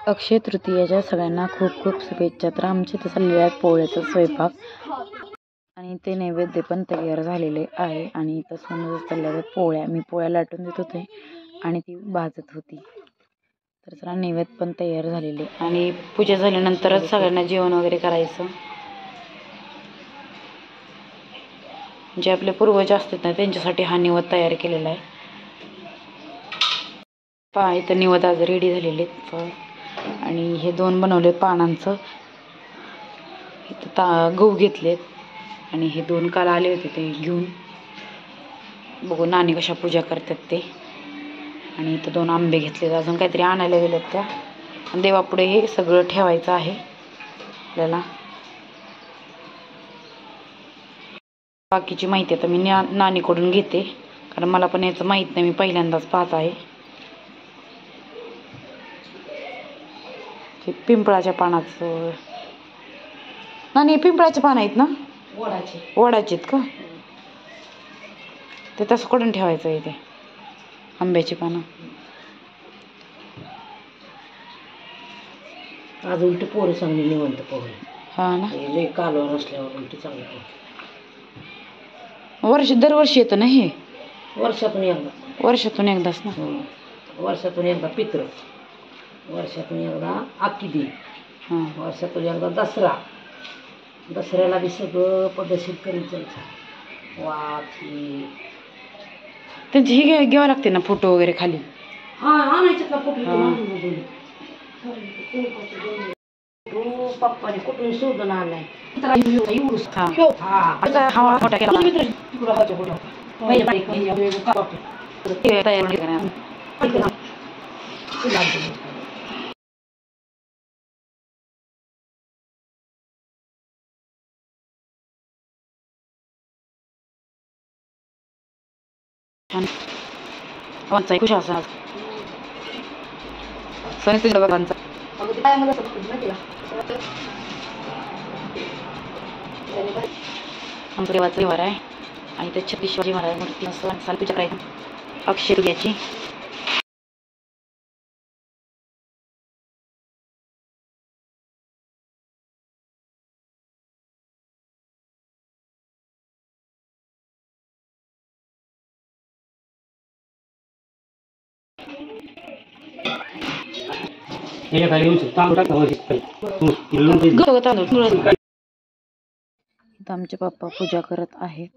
अक्षय तृतीयेच्या सगळ्यांना खूप खूप शुभेच्छा. तर आमचे इथं चाललेले आहेत पोळ्याचा स्वयंपाक आणि ते नैवेद्य पण तयार झालेले आहे. आणि इथं समोर चालल्या आहेत पोळ्या. मी पोळ्या लाटून देत होते आणि ती भाजत होती. तर चला नैवेद्य पण तयार झालेले आणि पूजा झाल्यानंतरच सगळ्यांना जेवण वगैरे करायचं. जे आपले पूर्वज असतात ना त्यांच्यासाठी हा निवद तयार केलेला आहे. पहा इथं निवद आज रेडी झालेले आणि हे 2 बनवले पानांचं. इथं गहू घेतलेत आणि हे 2 काल आले होते ते घेऊन बघू नानी कशा पूजा करतात ते. आणि इथं 2 आंबे घेतलेत. अजून काहीतरी आणायला गेलेत त्या. आणि देवापुढे हे सगळं ठेवायचं आहे आपल्याला. बाकीची माहिती आता मी नानीकडून घेते कारण मला पण याचं माहीत नाही. मी पहिल्यांदाच पाहत आहे. हे पिंपळाच्या पानाचं नानी पिंपळाचे पान आहेत ना? वडाचे आहेत का? ते तसं कडून ठेवायचं आहे ते आंब्याची पानं. आज उलट पोरं चांगली निवंत पोरं. हा ना लय कालवर असल्यावर उलट चांगलं. दरवर्षी येतं ना हे? वर्षातून एकदा. वर्षातून एकदाच ना? वर्षातून एकदा पित्र, वर्षातून एकदा आकिदी, वर्षातून एकदा दसरा. दसऱ्याला बी सगळं पद्धतशीर करीत जायचं. वाफी त्यांची ही घ्यावं लागते ना फोटो वगैरे खाली? हा आणायचं का फोटो? पप्पाने कुठून शोधून आणलाय. खुश असा सण बाबांचा आमचं देवाचं व्यवहार आहे. आणि त्या 36 शिवाजी महाराज मूर्ती साल पूजा करायची अक्षय तृतीयेची. आमचे पप्पा पूजा करत आहेत.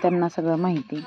त्यांना सगळं माहिती.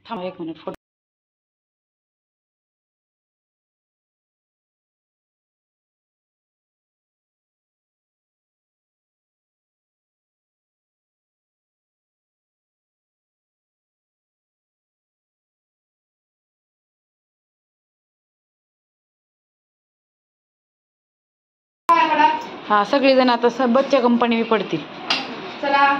थांबा 1 मिनिट. फोटो हा सगळेजण आता बच्चा कंपनी पडतील. चला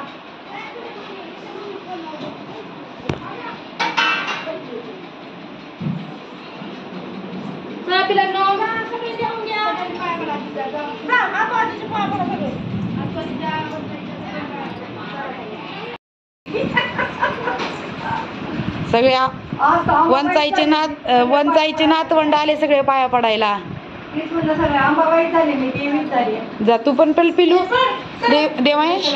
सगळ्या वंचाईचे नातवंड आले सगळे पाया पडायला. जा तू पण पिलू देवायश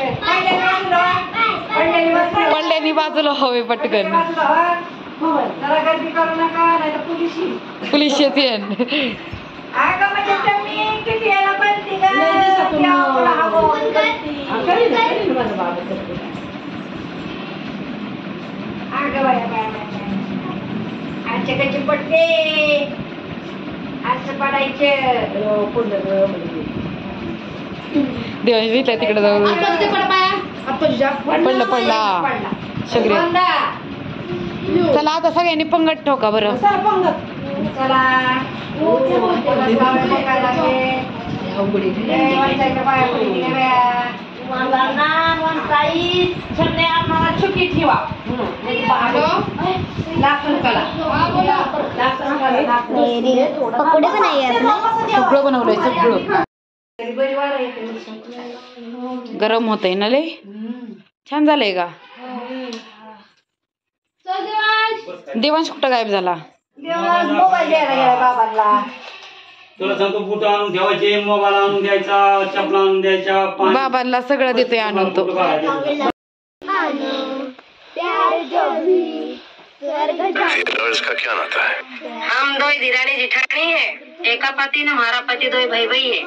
पडल्याने बाजूला हवे पटकन. पोलीस येते. कशी पडते असं पडायचे. देवांश भेटला तिकडे जाऊ. पडला पडला सगळे. चला आता सगळ्यांनी पंगत ठोका बरं. छुट्टी ठेवा पकोडे पण आहे सगळं बनवलंय सगळं. गरम होतंय ना लय. छान झालंय का? देवांश कुठं गायब झाला? मोबाईल द्यायला गेला बाबांना. तुला सांगतो बुट आणून ठेवायचे, मोबाईल आणून द्यायचा, चपला आणून द्यायच्या, बाबांना सगळं देतोय आणून तो. हम दो दिरानी जिठानी है, एका पति ने हमारा पति, दो भाई भाई है.